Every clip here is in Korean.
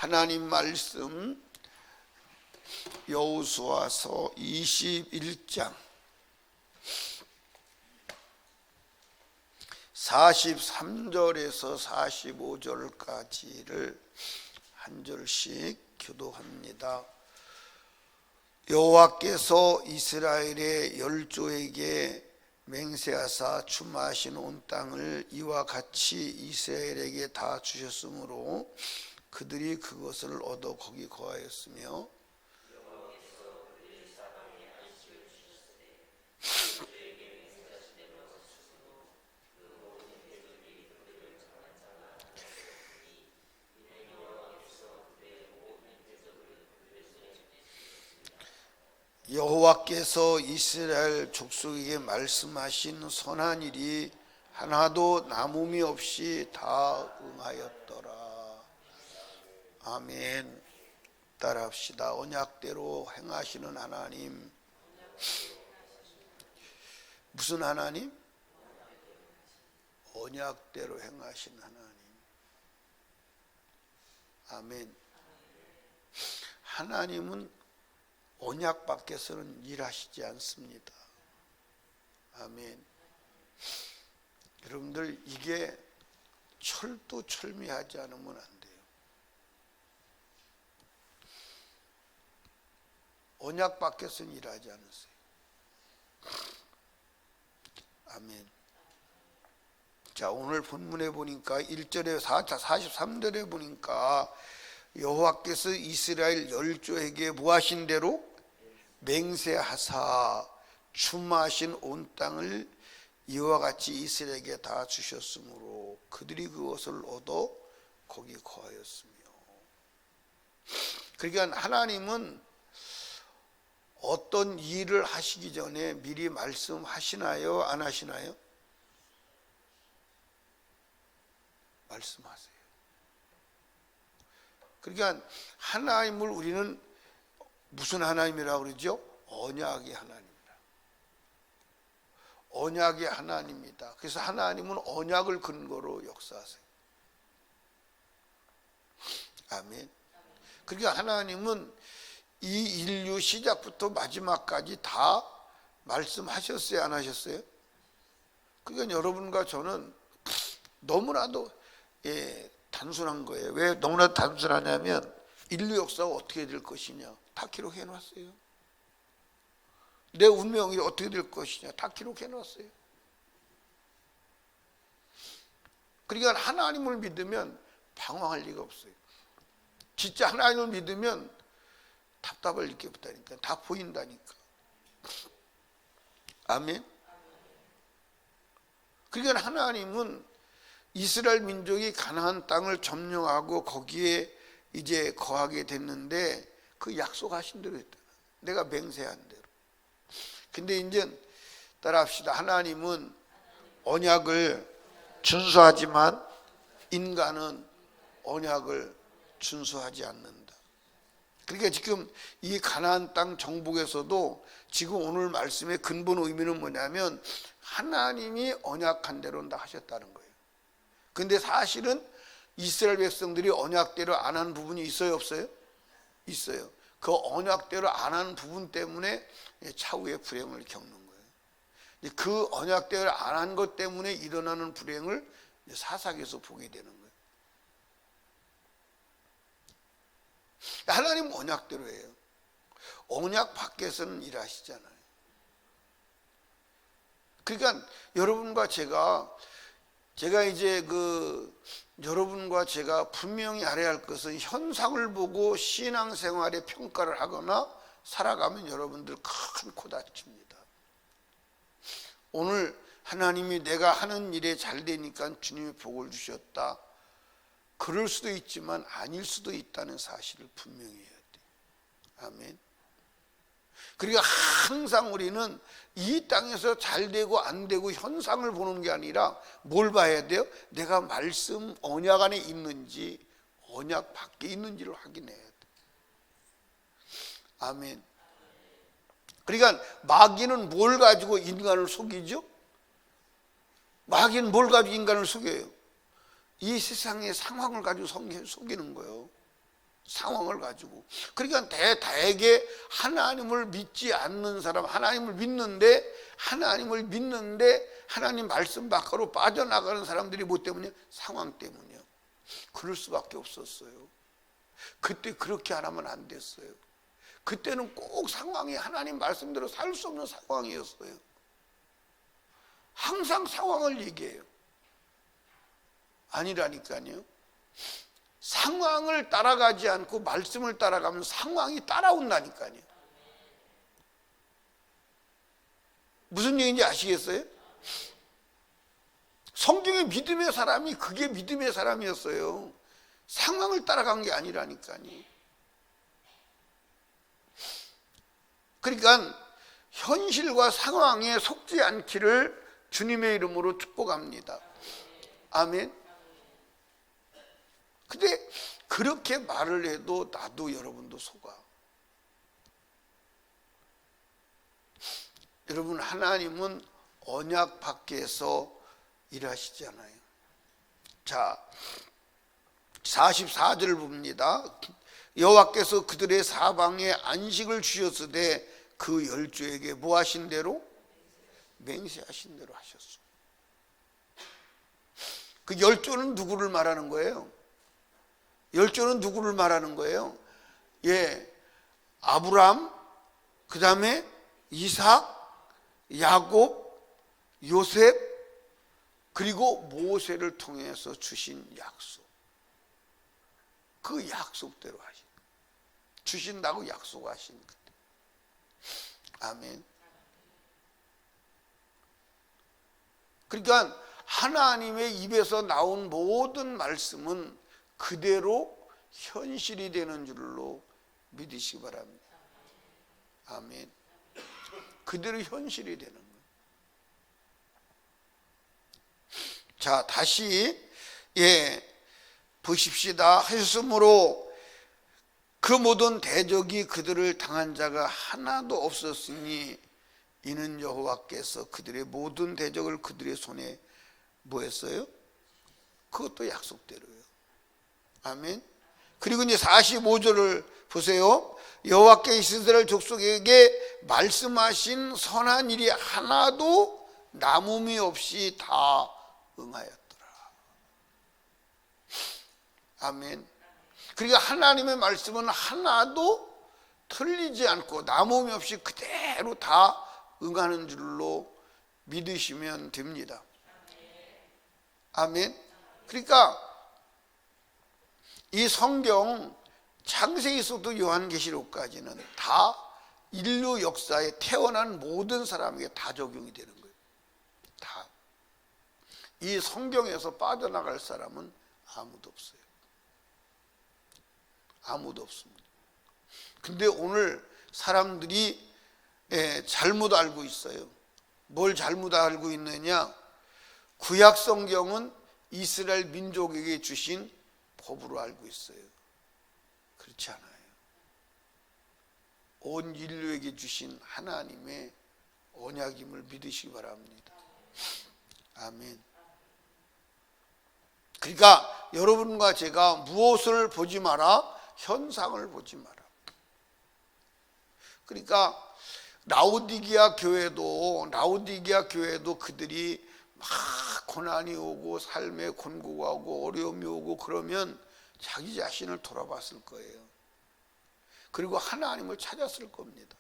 하나님 말씀 여호수아서 21장 43절에서 45절까지를 한 절씩 교도합니다. 여호와께서 이스라엘의 열조에게 맹세하사 주마하신 온 땅을 이와 같이 이스라엘에게 다 주셨으므로 그들이 그것을 얻어 거기 거하였으며 여호와께서 이스라엘 족속에게 말씀하신 선한 일이 하나도 남음이 없이 다 응하였더라. 아멘. 따라합시다. 언약대로 행하시는 하나님. 무슨 하나님? 언약대로 행하신 하나님. 아멘. 하나님은 언약 밖에서는 일하시지 않습니다. 아멘. 여러분들 이게 철두철미하지 않으면 안 돼요. 언약 밖에서는 일하지 않으세요. 아멘. 자, 오늘 본문에 보니까 1절에 43절에 보니까 여호와께서 이스라엘 열조에게 무하신 대로 맹세하사 주마하신 온 땅을 이와 같이 이스라엘에게 다 주셨으므로 그들이 그것을 얻어 거기 거하였으며. 그러니까 하나님은 어떤 일을 하시기 전에 미리 말씀하시나요? 안 하시나요? 말씀하세요. 그러니까 하나님을 우리는 무슨 하나님이라고 그러죠? 언약의 하나님이라. 언약의 하나님입니다. 그래서 하나님은 언약을 근거로 역사하세요. 아멘. 그러니까 하나님은 이 인류 시작부터 마지막까지 다 말씀하셨어요? 안 하셨어요? 그러니까 여러분과 저는 너무나도 단순한 거예요. 왜 너무나도 단순하냐면 인류 역사가 어떻게 될 것이냐 다 기록해 놨어요. 내 운명이 어떻게 될 것이냐 다 기록해 놨어요. 그러니까 하나님을 믿으면 방황할 리가 없어요. 진짜 하나님을 믿으면 답답할 게 없다니까. 다 보인다니까. 아멘. 그러니까 하나님은 이스라엘 민족이 가나안 땅을 점령하고 거기에 이제 거하게 됐는데 그 약속하신 대로 했다. 내가 맹세한 대로. 근데 이제 따라합시다. 하나님은 언약을 준수하지만 인간은 언약을 준수하지 않는다. 그러니까 지금 이 가나안 땅 정복에서도 지금 오늘 말씀의 근본 의미는 뭐냐면 하나님이 언약한 대로 다 하셨다는 거예요. 근데 사실은 이스라엘 백성들이 언약대로 안 한 부분이 있어요, 없어요? 있어요. 그 언약대로 안 한 부분 때문에 차후에 불행을 겪는 거예요. 그 언약대로 안 한 것 때문에 일어나는 불행을 사사기에서 보게 되는 거예요. 하나님은 언약대로 해요. 언약 밖에서는 일하시잖아요. 그러니까 여러분과 제가 이제 여러분과 제가 분명히 알아야 할 것은 현상을 보고 신앙생활에 평가를 하거나 살아가면 여러분들 큰 코 다칩니다. 오늘 하나님이 내가 하는 일에 잘 되니까 주님이 복을 주셨다. 그럴 수도 있지만 아닐 수도 있다는 사실을 분명히 해야 돼요. 아멘. 그러니까 항상 우리는 이 땅에서 잘 되고 안 되고 현상을 보는 게 아니라 뭘 봐야 돼요? 내가 말씀 언약 안에 있는지 언약 밖에 있는지를 확인해야 돼요. 아멘. 그러니까 마귀는 뭘 가지고 인간을 속이죠? 마귀는 뭘 가지고 인간을 속여요? 이 세상의 상황을 가지고 속이는 거예요. 상황을 가지고. 그러니까 대개 하나님을 믿지 않는 사람, 하나님을 믿는데 하나님 말씀 밖으로 빠져나가는 사람들이 뭐 때문이요? 상황 때문이요. 그럴 수밖에 없었어요. 그때 그렇게 안 하면 안 됐어요. 그때는 꼭 상황이 하나님 말씀대로 살 수 없는 상황이었어요. 항상 상황을 얘기해요. 아니라니까요. 상황을 따라가지 않고 말씀을 따라가면 상황이 따라온다니까요. 무슨 얘기인지 아시겠어요? 성경의 믿음의 사람이 그게 믿음의 사람이었어요. 상황을 따라간 게 아니라니까요. 그러니까 현실과 상황에 속지 않기를 주님의 이름으로 축복합니다. 아멘. 근데 그렇게 말을 해도 나도 여러분도 속아. 여러분, 하나님은 언약 밖에서 일하시잖아요. 자, 44절을 봅니다. 여호와께서 그들의 사방에 안식을 주셨으되 그 열조에게 뭐 하신 대로? 맹세하신 대로 하셨어. 그 열조는 누구를 말하는 거예요? 열조는 누구를 말하는 거예요? 아브람, 그 다음에 이삭, 야곱, 요셉, 그리고 모세를 통해서 주신 약속. 그 약속대로 하신, 주신다고 약속하신 것. 아멘. 그러니까 하나님의 입에서 나온 모든 말씀은 그대로 현실이 되는 줄로 믿으시기 바랍니다. 아멘. 그대로 현실이 되는 거예요. 자, 다시 보십시다. 하셨으므로 그 모든 대적이 그들을 당한 자가 하나도 없었으니 이는 여호와께서 그들의 모든 대적을 그들의 손에 뭐 했어요? 그것도 약속대로요. 아멘. 그리고 이제 45절을 보세요. 여호와께 이스라엘 족속에게 말씀하신 선한 일이 하나도 남음이 없이 다 응하였더라. 아멘. 그러니까 하나님의 말씀은 하나도 틀리지 않고 남음이 없이 그대로 다 응하는 줄로 믿으시면 됩니다. 아멘. 그러니까 이 성경 창세기서부터 요한계시록까지는 다 인류 역사에 태어난 모든 사람에게 다 적용이 되는 거예요. 다. 이 성경에서 빠져나갈 사람은 아무도 없어요. 아무도 없습니다. 근데 오늘 사람들이 잘못 알고 있어요. 뭘 잘못 알고 있느냐? 구약 성경은 이스라엘 민족에게 주신 법으로 알고 있어요. 그렇지 않아요. 온 인류에게 주신 하나님의 언약임을 믿으시기 바랍니다. 아멘. 그러니까 여러분과 제가 무엇을 보지 마라? 현상을 보지 마라. 그러니까 라오디게아 교회도 그들이 막 고난이 오고 삶에 곤고가 오고 어려움이 오고 그러면 자기 자신을 돌아봤을 거예요. 그리고 하나님을 찾았을 겁니다.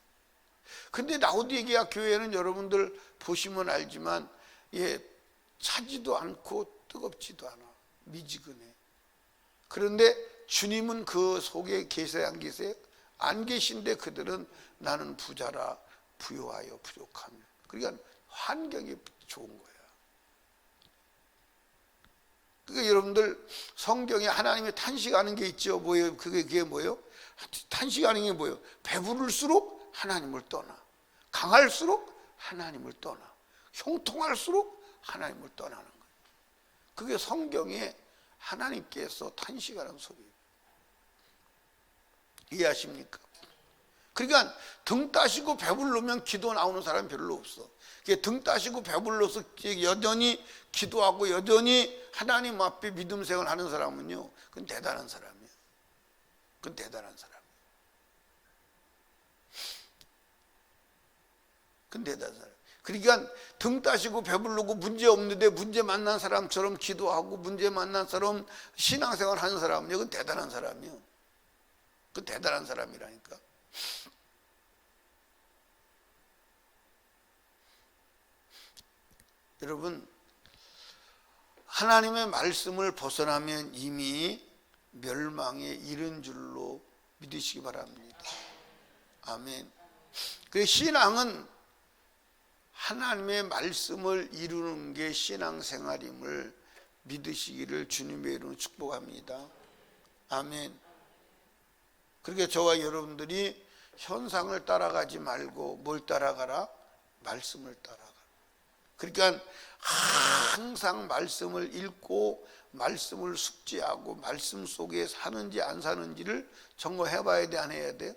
근데 라오디게아 교회는 여러분들 보시면 알지만 차지도 않고 뜨겁지도 않아. 미지근해. 그런데 주님은 그 속에 계세요, 안 계세요? 안 계신데 그들은 나는 부자라 부요하여 부족하며. 그러니까 환경이 좋은 거야. 그러니까 여러분들 성경에 하나님의 탄식하는 게 있죠. 뭐예요? 그게 뭐예요? 탄식하는 게 뭐예요? 배부를수록 하나님을 떠나. 강할수록 하나님을 떠나. 형통할수록 하나님을 떠나는 거예요. 그게 성경에 하나님께서 탄식하는 소리예요. 이해하십니까? 그러니까 등 따시고 배불르면 기도 나오는 사람이 별로 없어. 등 따시고 배불러서 여전히 기도하고 여전히 하나님 앞에 믿음 생활하는 사람은요, 그건 대단한 사람이에요. 그건 대단한 사람. 그건 대단한 사람. 그러니까 등 따시고 배부르고 문제 없는데 문제 만난 사람처럼 기도하고 문제 만난 사람 신앙생활 하는 사람은 그건 대단한 사람이요. 그건 대단한 사람이라니까. 여러분, 하나님의 말씀을 벗어나면 이미 멸망에 이른 줄로 믿으시기 바랍니다. 아멘. 그 신앙은 하나님의 말씀을 이루는 게 신앙생활임을 믿으시기를 주님의 이름으로 축복합니다. 아멘. 그러니까 저와 여러분들이 현상을 따라가지 말고 뭘 따라가라? 말씀을 따라가라. 그러니까 항상 말씀을 읽고 말씀을 숙지하고 말씀 속에 사는지 안 사는지를 점검해 봐야 돼, 안 해야 돼?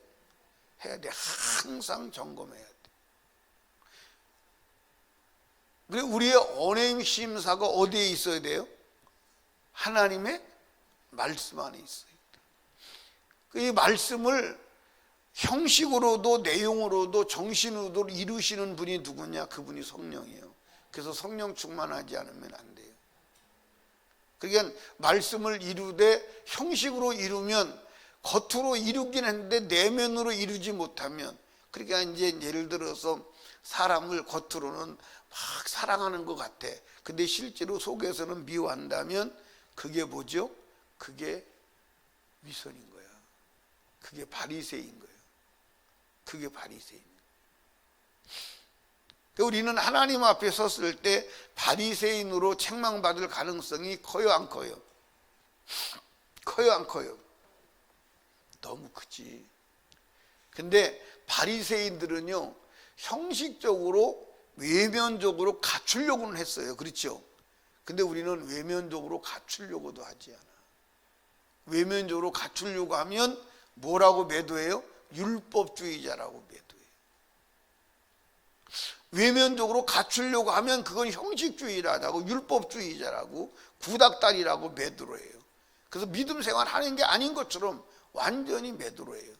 해야 돼. 항상 점검해야 돼. 그리고 우리의 언행 심사가 어디에 있어야 돼요? 하나님의 말씀 안에 있어야 돼. 이 말씀을 형식으로도 내용으로도 정신으로도 이루시는 분이 누구냐? 그분이 성령이에요. 그래서 성령 충만하지 않으면 안 돼요. 그러니까 말씀을 이루되 형식으로 이루면 겉으로 이루긴 했는데 내면으로 이루지 못하면, 그러니까 이제 예를 들어서 사람을 겉으로는 막 사랑하는 것 같아. 근데 실제로 속에서는 미워한다면 그게 뭐죠? 그게 위선인 거야. 그게 바리새인 거예요. 그게 바리새인. 우리는 하나님 앞에 섰을 때 바리새인으로 책망받을 가능성이 커요, 안 커요? 커요, 안 커요? 너무 크지. 근데 바리새인들은요, 형식적으로 외면적으로 갖추려고는 했어요. 그렇죠? 근데 우리는 외면적으로 갖추려고도 하지 않아. 외면적으로 갖추려고 하면 뭐라고 매도해요? 율법주의자라고 매도해요. 외면적으로 갖추려고 하면 그건 형식주의라고, 율법주의자라고, 구닥다리라고 매도를 해요. 그래서 믿음 생활 하는 게 아닌 것처럼 완전히 매도를 해요.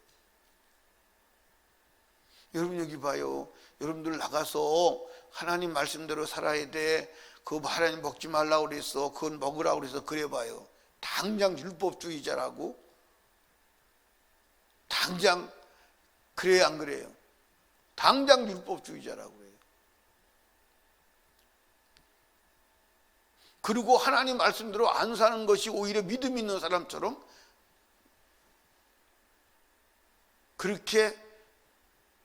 여러분 여기 봐요. 여러분들 나가서 하나님 말씀대로 살아야 돼. 그거 하나님 먹지 말라고 그랬어. 그건 먹으라고 그래서 그래 봐요. 당장 율법주의자라고? 당장 그래요, 안 그래요? 당장 율법주의자라고 해요. 그리고 하나님 말씀대로 안 사는 것이 오히려 믿음 있는 사람처럼 그렇게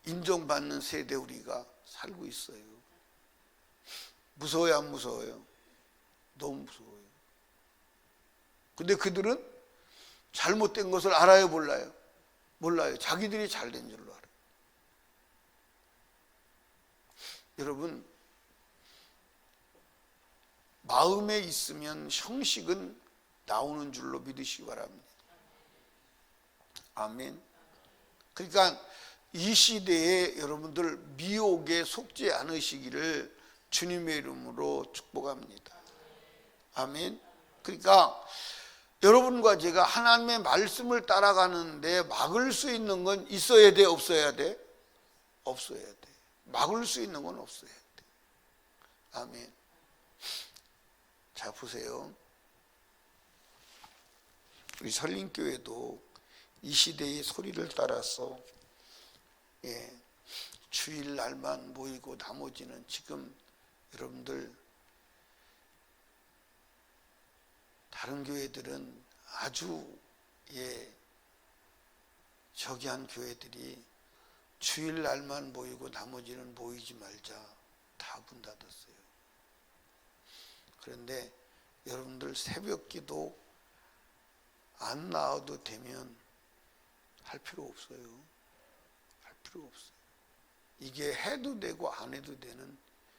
인정받는 세대 우리가 살고 있어요. 무서워요, 안 무서워요? 너무 무서워요. 근데 그들은 잘못된 것을 알아요, 몰라요? 몰라요. 자기들이 잘된 줄로 알아요. 여러분, 마음에 있으면 형식은 나오는 줄로 믿으시기 바랍니다. 아멘. 그러니까 이 시대에 여러분들 미혹에 속지 않으시기를 주님의 이름으로 축복합니다. 아멘. 그러니까 여러분과 제가 하나님의 말씀을 따라가는데 막을 수 있는 건 있어야 돼, 없어야 돼? 없어야 돼. 막을 수 있는 건 없어야 돼. 아멘. 자, 보세요. 우리 설림교회도 이 시대의 소리를 따라서 주일날만 모이고 나머지는 지금 여러분들 다른 교회들은 아주 저기한 교회들이 주일날만 모이고 나머지는 모이지 말자 다 문 닫았어요. 그런데 여러분들 새벽기도 안 나와도 되면 할 필요 없어요. 할 필요 없어요. 이게 해도 되고 안 해도 되는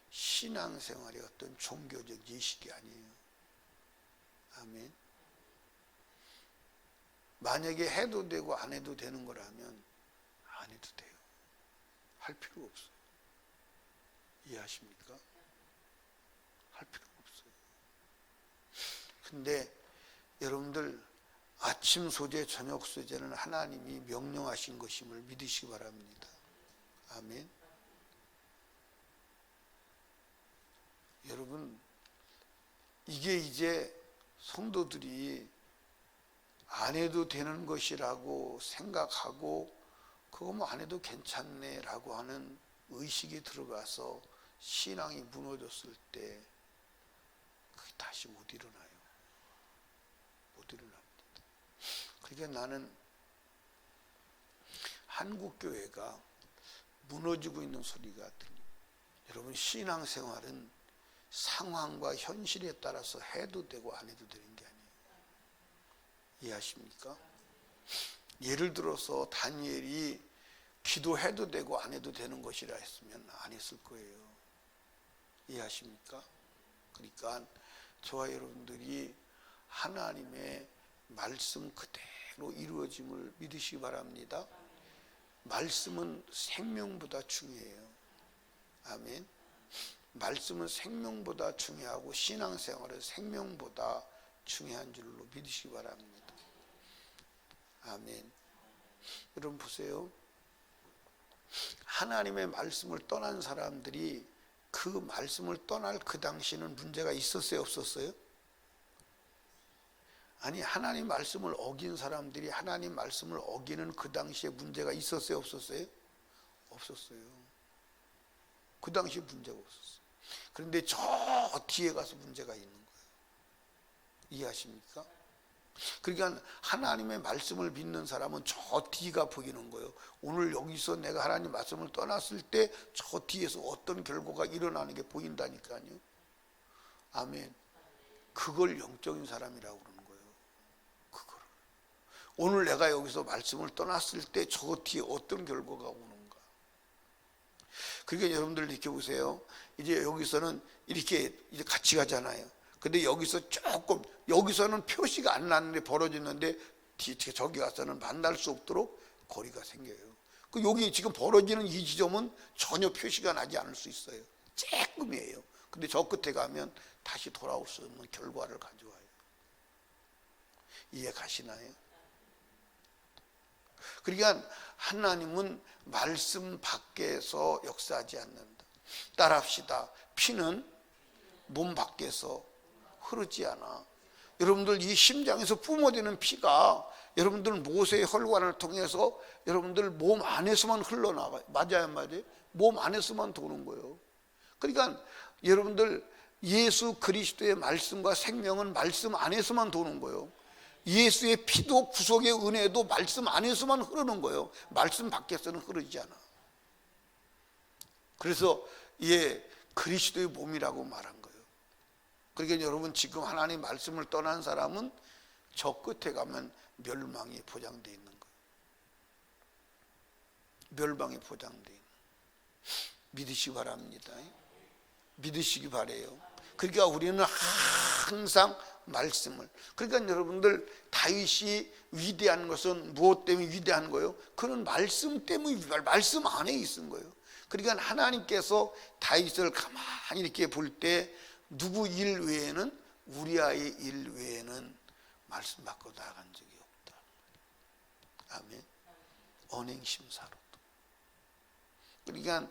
신앙생활의 어떤 종교적 예식이 아니에요. 아멘. 만약에 해도 되고 안 해도 되는 거라면 안 해도 돼요. 할 필요 없어요. 이해하십니까? 할 필요 없어요. 근데 여러분들 아침 소재, 저녁 소재는 하나님이 명령하신 것임을 믿으시기 바랍니다. 아멘. 여러분, 이게 이제 성도들이 안 해도 되는 것이라고 생각하고 그거 뭐 안 해도 괜찮네 라고 하는 의식이 들어가서 신앙이 무너졌을 때 그게 다시 못 일어나요. 못 일어납니다. 그러니까 나는 한국교회가 무너지고 있는 소리가 들립니다. 여러분, 신앙생활은 상황과 현실에 따라서 해도 되고 안 해도 되는 게 아니에요. 이해하십니까? 예를 들어서 다니엘이 기도해도 되고 안 해도 되는 것이라 했으면 안 했을 거예요. 이해하십니까? 그러니까 저와 여러분들이 하나님의 말씀 그대로 이루어짐을 믿으시기 바랍니다. 말씀은 생명보다 중요해요. 아멘. 말씀은 생명보다 중요하고 신앙생활은 생명보다 중요한 줄로 믿으시기 바랍니다. 아멘. 여러분 보세요. 하나님의 말씀을 떠난 사람들이 그 말씀을 떠날 그 당시에는 문제가 있었어요, 없었어요? 아니, 하나님 말씀을 어긴 사람들이 하나님 말씀을 어기는 그 당시에 문제가 있었어요, 없었어요? 없었어요. 그 당시에 문제가 없었어요. 그런데 저 뒤에 가서 문제가 있는 거예요. 이해하십니까? 그러니까 하나님의 말씀을 믿는 사람은 저 뒤가 보이는 거예요. 오늘 여기서 내가 하나님 말씀을 떠났을 때 저 뒤에서 어떤 결과가 일어나는 게 보인다니까요. 아멘. 그걸 영적인 사람이라고 그러는 거예요. 그걸. 오늘 내가 여기서 말씀을 떠났을 때 저 뒤에 어떤 결과가 오는가. 그러니까 여러분들 느껴보세요. 이제 여기서는 이렇게 이제 같이 가잖아요. 근데 여기서 조금, 여기서는 표시가 안 나는데 벌어지는데 저기 가서는 만날 수 없도록 거리가 생겨요. 그 여기 지금 벌어지는 이 지점은 전혀 표시가 나지 않을 수 있어요. 조금이에요. 근데 저 끝에 가면 다시 돌아올 수 없는 결과를 가져와요. 이해 가시나요? 그러니까 하나님은 말씀 밖에서 역사하지 않는다. 따라합시다. 피는 몸 밖에서 흐르지 않아. 여러분들 이 심장에서 뿜어지는 피가 여러분들 모세의 혈관을 통해서 여러분들 몸 안에서만 흘러나가요. 맞아요, 맞아요? 몸 안에서만 도는 거예요. 그러니까 여러분들 예수 그리스도의 말씀과 생명은 말씀 안에서만 도는 거예요. 예수의 피도 구속의 은혜도 말씀 안에서만 흐르는 거예요. 말씀 밖에서는 흐르지 않아. 그래서 그리스도의 몸이라고 말한 거예요. 그러니까 여러분 지금 하나님 말씀을 떠난 사람은 저 끝에 가면 멸망이 보장되어 있는 거예요. 멸망이 보장되어 있는 거예요. 믿으시기 바랍니다. 믿으시기 바래요. 그러니까 우리는 항상 말씀을, 그러니까 여러분들 다윗이 위대한 것은 무엇 때문에 위대한 거예요? 그는 말씀 때문에, 말씀 안에 있은 거예요. 그러니까 하나님께서 다윗을 가만히 이렇게 볼 때 누구 일 외에는, 우리아의 일 외에는 말씀 밖으로 나간 적이 없다. 아멘. 언행심사로도. 그러니까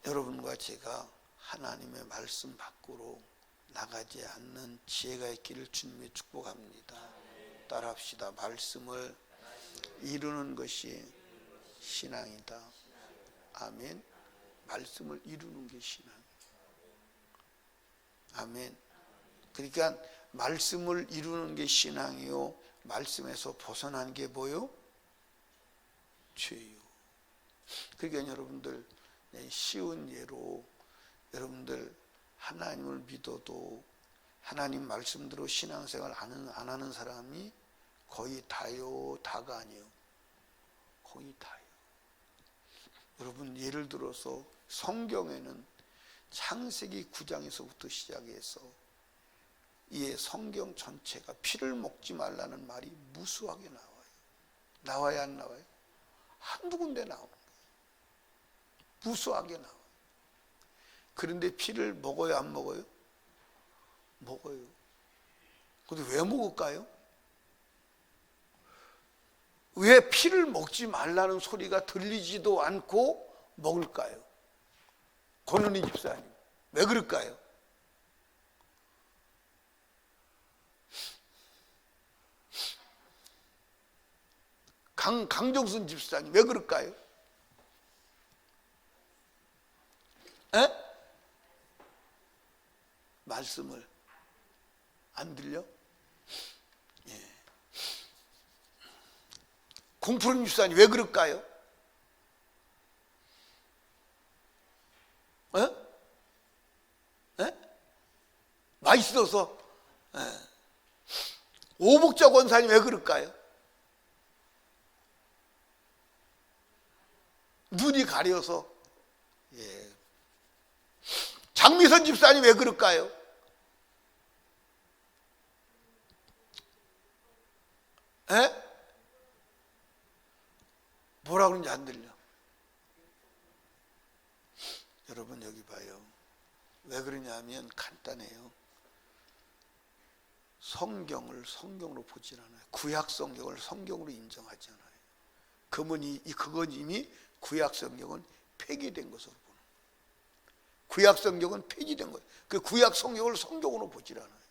여러분과 제가 하나님의 말씀 밖으로 나가지 않는 지혜가 있기를 주님의 축복합니다. 따라합시다. 말씀을 이루는 것이 신앙이다. 아멘. 말씀을 이루는 게 신앙이다. 아멘. 그러니까 말씀을 이루는 게 신앙이요, 말씀에서 벗어난 게 뭐요? 죄요. 그러니까 여러분들 쉬운 예로, 여러분들 하나님을 믿어도 하나님 말씀대로 신앙생활 안 하는 사람이 거의 다요, 다가 아니에요. 거의 다요. 여러분 예를 들어서 성경에는 창세기 9장에서부터 시작해서 이 성경 전체가 피를 먹지 말라는 말이 무수하게 나와요. 나와야 안 나와요? 한두 군데 나오는 거예요. 무수하게 나와요. 그런데 피를 먹어요, 안 먹어요? 먹어요. 근데 왜 먹을까요? 왜 피를 먹지 말라는 소리가 들리지도 않고 먹을까요? 권은희 집사님, 왜 그럴까요? 강정순 집사님, 왜 그럴까요? 에? 말씀을 안 들려? 예. 공프로 집사님, 왜 그럴까요? 에? 에? 맛있어서. 에. 오복자 권사님, 왜 그럴까요? 눈이 가려서. 예. 장미선 집사님, 왜 그럴까요? 에? 뭐라 그러는지 안 들려. 여러분 여기 봐요. 왜 그러냐면 간단해요. 성경을 성경으로 보질 않아요. 구약 성경을 성경으로 인정하지 않아요. 그건 이미 구약 성경은 폐기된 것으로 보는 거예요. 구약 성경은 폐기된 거예요. 그 구약 성경을 성경으로 보질 않아요.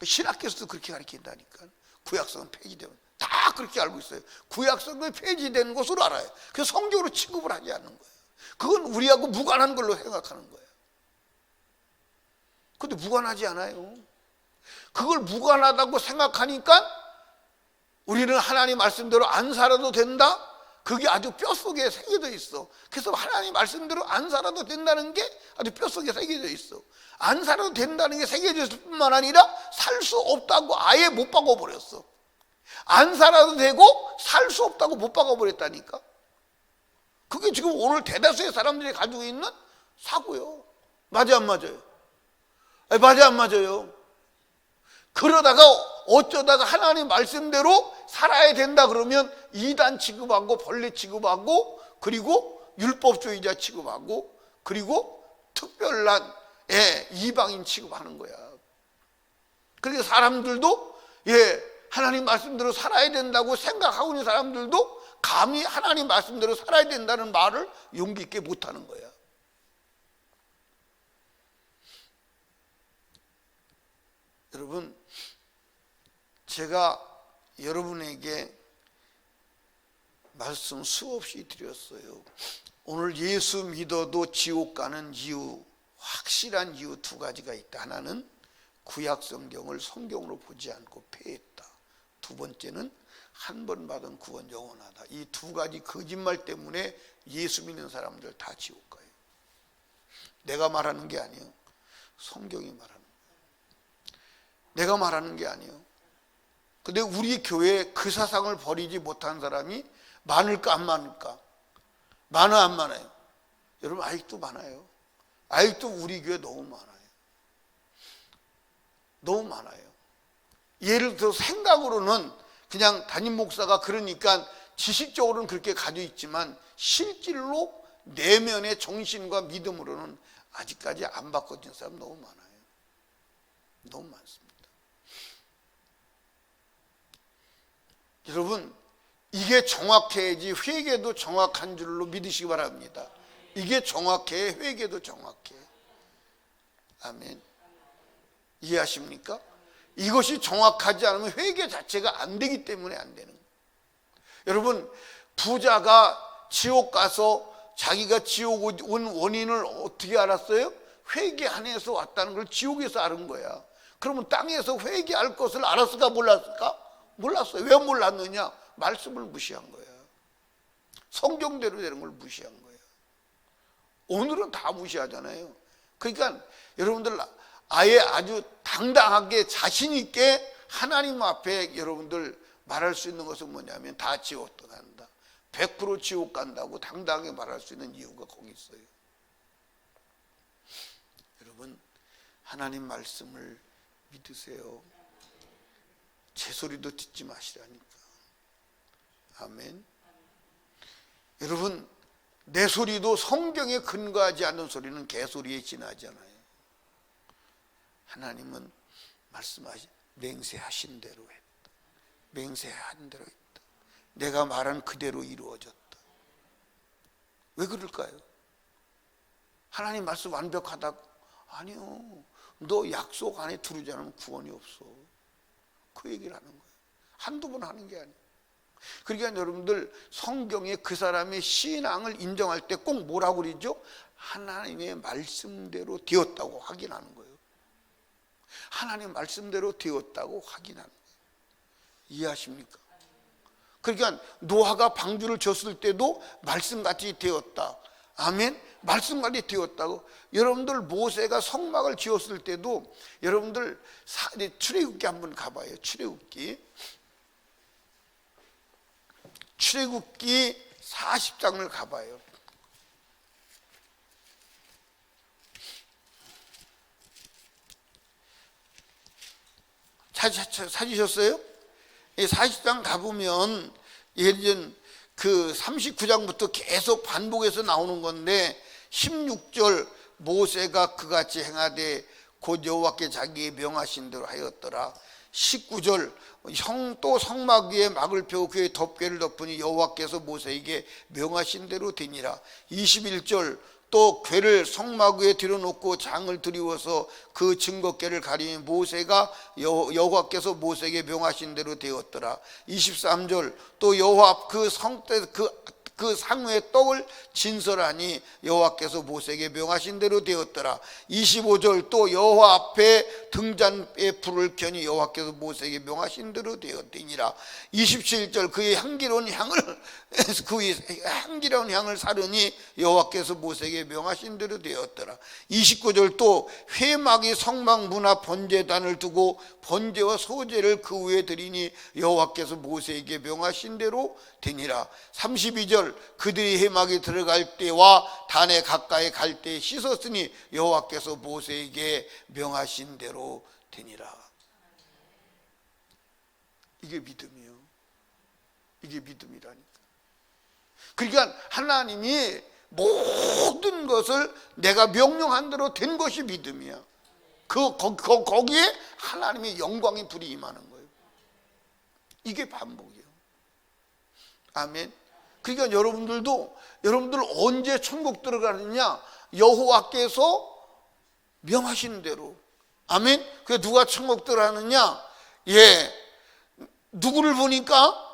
신학교에서도 그렇게 가르친다니까. 구약성은 폐지되면 다 그렇게 알고 있어요. 구약성은 폐지된 것으로 알아요. 그래서 성경으로 취급을 하지 않는 거예요. 그건 우리하고 무관한 걸로 생각하는 거예요. 그런데 무관하지 않아요. 그걸 무관하다고 생각하니까 우리는 하나님 말씀대로 안 살아도 된다? 그게 아주 뼛속에 새겨져 있어. 그래서 하나님 말씀대로 안 살아도 된다는 게 아주 뼛속에 새겨져 있어. 안 살아도 된다는 게 새겨져 있을 뿐만 아니라 살 수 없다고 아예 못 박아버렸어. 안 살아도 되고 살 수 없다고 못 박아버렸다니까. 그게 지금 오늘 대다수의 사람들이 가지고 있는 사고요. 맞아 안 맞아요? 아니, 맞아 안 맞아요? 그러다가 어쩌다가 하나님 말씀대로 살아야 된다 그러면 이단 취급하고 벌레 취급하고 그리고 율법주의자 취급하고 그리고 특별한 이방인 취급하는 거야. 그러니까 사람들도 하나님 말씀대로 살아야 된다고 생각하고 있는 사람들도 감히 하나님 말씀대로 살아야 된다는 말을 용기 있게 못하는 거야. 여러분, 제가 여러분에게 말씀 수없이 드렸어요. 오늘 예수 믿어도 지옥 가는 이유, 확실한 이유 두 가지가 있다. 하나는 구약 성경을 성경으로 보지 않고 폐했다. 두 번째는 한 번 받은 구원 영원하다. 이 두 가지 거짓말 때문에 예수 믿는 사람들 다 지옥 가요. 내가 말하는 게 아니에요. 성경이 말하는 거예요. 내가 말하는 게 아니에요. 근데 우리 교회에 그 사상을 버리지 못한 사람이 많을까 안 많을까? 많아 안 많아요? 여러분 아직도 많아요. 아직도 우리 교회 너무 많아요. 너무 많아요. 예를 들어 생각으로는 그냥 담임 목사가 그러니까 지식적으로는 그렇게 가지고 있지만 실질로 내면의 정신과 믿음으로는 아직까지 안 바꿔진 사람 너무 많아요. 너무 많습니다. 여러분 이게 정확해야지 회개도 정확한 줄로 믿으시기 바랍니다. 이게 정확해, 회개도 정확해. 아멘. 이해하십니까? 이것이 정확하지 않으면 회개 자체가 안 되기 때문에 안 되는 거예요. 여러분 부자가 지옥 가서 자기가 지옥 온 원인을 어떻게 알았어요? 회개 안에서 왔다는 걸 지옥에서 알은 거야. 그러면 땅에서 회개할 것을 알았을까 몰랐을까? 몰랐어요. 왜 몰랐느냐? 말씀을 무시한 거야. 성경대로 되는 걸 무시한 거야. 오늘은 다 무시하잖아요. 그러니까 여러분들 아예 아주 당당하게 자신 있게 하나님 앞에 여러분들 말할 수 있는 것은 뭐냐면 다 지옥 간다. 100% 지옥 간다고 당당하게 말할 수 있는 이유가 거기 있어요. 여러분 하나님 말씀을 믿으세요. 제 소리도 듣지 마시라니까. 아멘. 여러분 내 소리도 성경에 근거하지 않는 소리는 개소리에 지나잖아요. 하나님은 말씀하신 맹세하신 대로 했다. 맹세한 대로 했다. 내가 말한 그대로 이루어졌다. 왜 그럴까요? 하나님 말씀 완벽하다고? 아니요. 너 약속 안에 들어오지 않으면 구원이 없어. 그 얘기를 하는 거예요. 한두 번 하는 게 아니에요. 그러니까 여러분들 성경에 그 사람의 신앙을 인정할 때 꼭 뭐라고 그러죠? 하나님의 말씀대로 되었다고 확인하는 거예요. 하나님 말씀대로 되었다고 확인하는 거예요. 이해하십니까? 그러니까 노아가 방주를 졌을 때도 말씀같이 되었다. 아멘. 말씀같이 되었다고. 여러분들 모세가 성막을 지었을 때도 여러분들 출애굽기 한번 가봐요. 출애굽기 40장을 가봐요. 찾으셨어요? 40장 가보면 예전 그 39장부터 계속 반복해서 나오는 건데 16절 모세가 그같이 행하되 곧 여호와께 자기의 명하신 대로 하였더라. 19절 또 성막 위에 막을 펴고 그의 덮개를 덮으니 여호와께서 모세에게 명하신 대로 되니라. 21절 또 궤를 성막 위에 들여놓고 장을 들이워서 그 증거궤를 가리니 모세가 여호와께서 모세에게 명하신 대로 되었더라. 23절 또 여호와 그 상우의 떡을 진설하니 여호와께서 모세에게 명하신 대로 되었더라. 25절 또 여호와 앞에 등잔에 불을 켜니 여호와께서 모세에게 명하신 대로 되었더니라. 27절 그의 향기로운 향을 사르니 여호와께서 모세에게 명하신 대로 되었더라. 29절 또 회막이 성막 문 앞 번제단을 두고 번제와 소제를 그 위에 드리니 여호와께서 모세에게 명하신 대로 되니라. 32절 그들이 회막에 들어갈 때와 단에 가까이 갈 때 씻었으니 여호와께서 모세에게 명하신 대로 되니라. 이게 믿음이요. 이게 믿음이라니까. 그러니까 하나님이 모든 것을 내가 명령한 대로 된 것이 믿음이야. 거기에 하나님의 영광의 불이 임하는 거예요. 이게 반복이에요. 아멘. 그러니까 여러분들 언제 천국 들어가느냐? 여호와께서 명하신 대로. 아멘. 그래서 누가 천국 들어가느냐? 누구를 보니까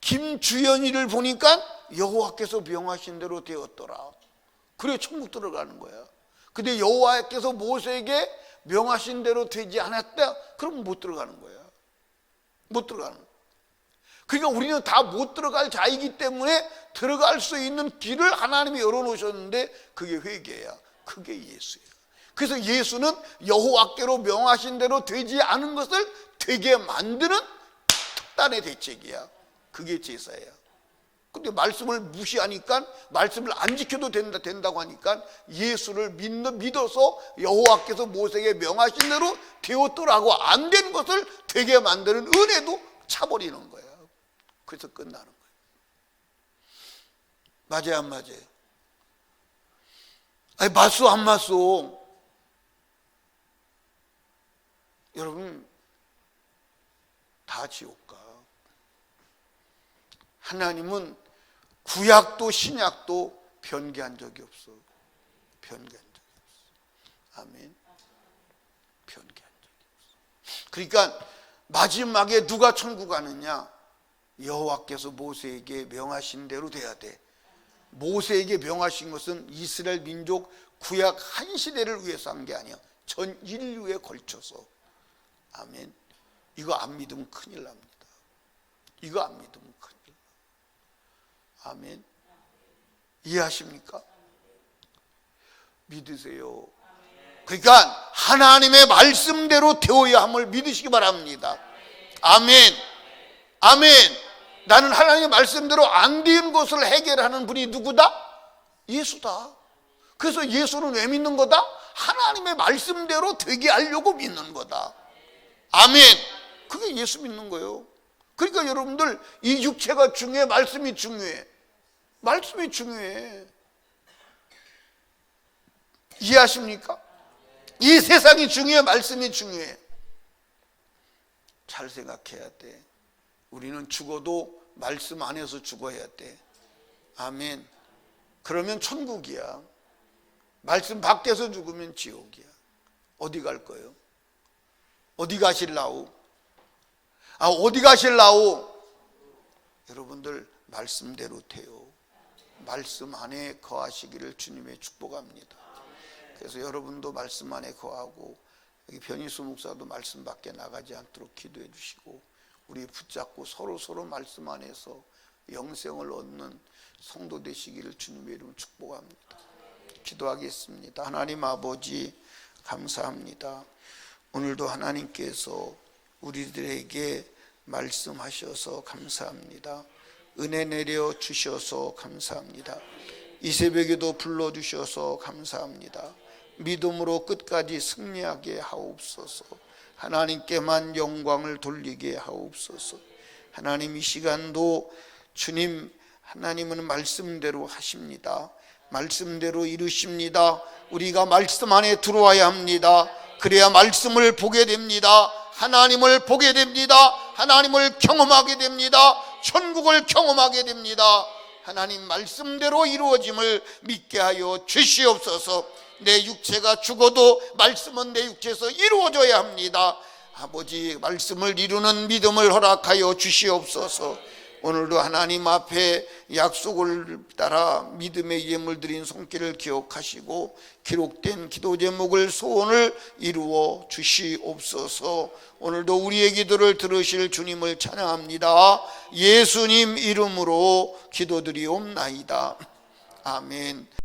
김주연이를 보니까 여호와께서 명하신 대로 되었더라. 그래 천국 들어가는 거야. 근데 여호와께서 모세에게 명하신 대로 되지 않았다? 그럼 못 들어가는 거야. 못 들어가는 거야. 그러니까 우리는 다 못 들어갈 자이기 때문에 들어갈 수 있는 길을 하나님이 열어놓으셨는데 그게 회개야. 그게 예수야. 그래서 예수는 여호와께로 명하신 대로 되지 않은 것을 되게 만드는 특단의 대책이야. 그게 제사야. 근데 말씀을 무시하니까, 말씀을 안 지켜도 된다고 하니까 예수를 믿어서 여호와께서 모세에게 명하신 대로 되었더라고 안 된 것을 되게 만드는 은혜도 차버리는 거야. 그래서 끝나는 거예요. 맞아요, 안 맞아요? 아니, 맞소, 안 맞소? 여러분, 다 지옥 가. 하나님은 구약도 신약도 변개한 적이 없어. 변개한 적이 없어. 아멘. 변개한 적이 없어. 그러니까 마지막에 누가 천국 가느냐? 여호와께서 모세에게 명하신 대로 돼야 돼. 모세에게 명하신 것은 이스라엘 민족 구약 한 시대를 위해서 한 게 아니야. 전 인류에 걸쳐서. 아멘. 이거 안 믿으면 큰일 납니다. 이거 안 믿으면 큰일 나. 아멘. 이해하십니까? 믿으세요. 그러니까 하나님의 말씀대로 되어야 함을 믿으시기 바랍니다. 아멘. 아멘. 나는 하나님의 말씀대로 안 된 것을 해결하는 분이 누구다? 예수다. 그래서 예수는 왜 믿는 거다? 하나님의 말씀대로 되게 하려고 믿는 거다. 아멘. 그게 예수 믿는 거예요. 그러니까 여러분들 이 육체가 중요해? 말씀이 중요해? 말씀이 중요해. 이해하십니까? 이 세상이 중요해? 말씀이 중요해? 잘 생각해야 돼. 우리는 죽어도 말씀 안에서 죽어야 돼. 아멘. 그러면 천국이야. 말씀 밖에서 죽으면 지옥이야. 어디 갈 거예요? 어디 가실라우? 어디 가실라우? 여러분들 말씀대로 돼요. 말씀 안에 거하시기를 주님의 축복합니다. 그래서 여러분도 말씀 안에 거하고 여기 변희수 목사도 말씀 밖에 나가지 않도록 기도해 주시고 우리 붙잡고 서로 말씀 안에서 영생을 얻는 성도 되시기를 주님의 이름으로 축복합니다. 기도하겠습니다. 하나님 아버지 감사합니다. 오늘도 하나님께서 우리들에게 말씀하셔서 감사합니다. 은혜 내려 주셔서 감사합니다. 이 새벽에도 불러주셔서 감사합니다. 믿음으로 끝까지 승리하게 하옵소서. 하나님께만 영광을 돌리게 하옵소서. 하나님 이 시간도 주님 하나님은 말씀대로 하십니다. 말씀대로 이루십니다. 우리가 말씀 안에 들어와야 합니다. 그래야 말씀을 보게 됩니다. 하나님을 보게 됩니다. 하나님을 경험하게 됩니다. 천국을 경험하게 됩니다. 하나님 말씀대로 이루어짐을 믿게 하여 주시옵소서. 내 육체가 죽어도 말씀은 내 육체에서 이루어져야 합니다. 아버지 말씀을 이루는 믿음을 허락하여 주시옵소서. 오늘도 하나님 앞에 약속을 따라 믿음의 예물 드린 손길을 기억하시고 기록된 기도 제목을 소원을 이루어 주시옵소서. 오늘도 우리의 기도를 들으실 주님을 찬양합니다. 예수님 이름으로 기도드리옵나이다. 아멘.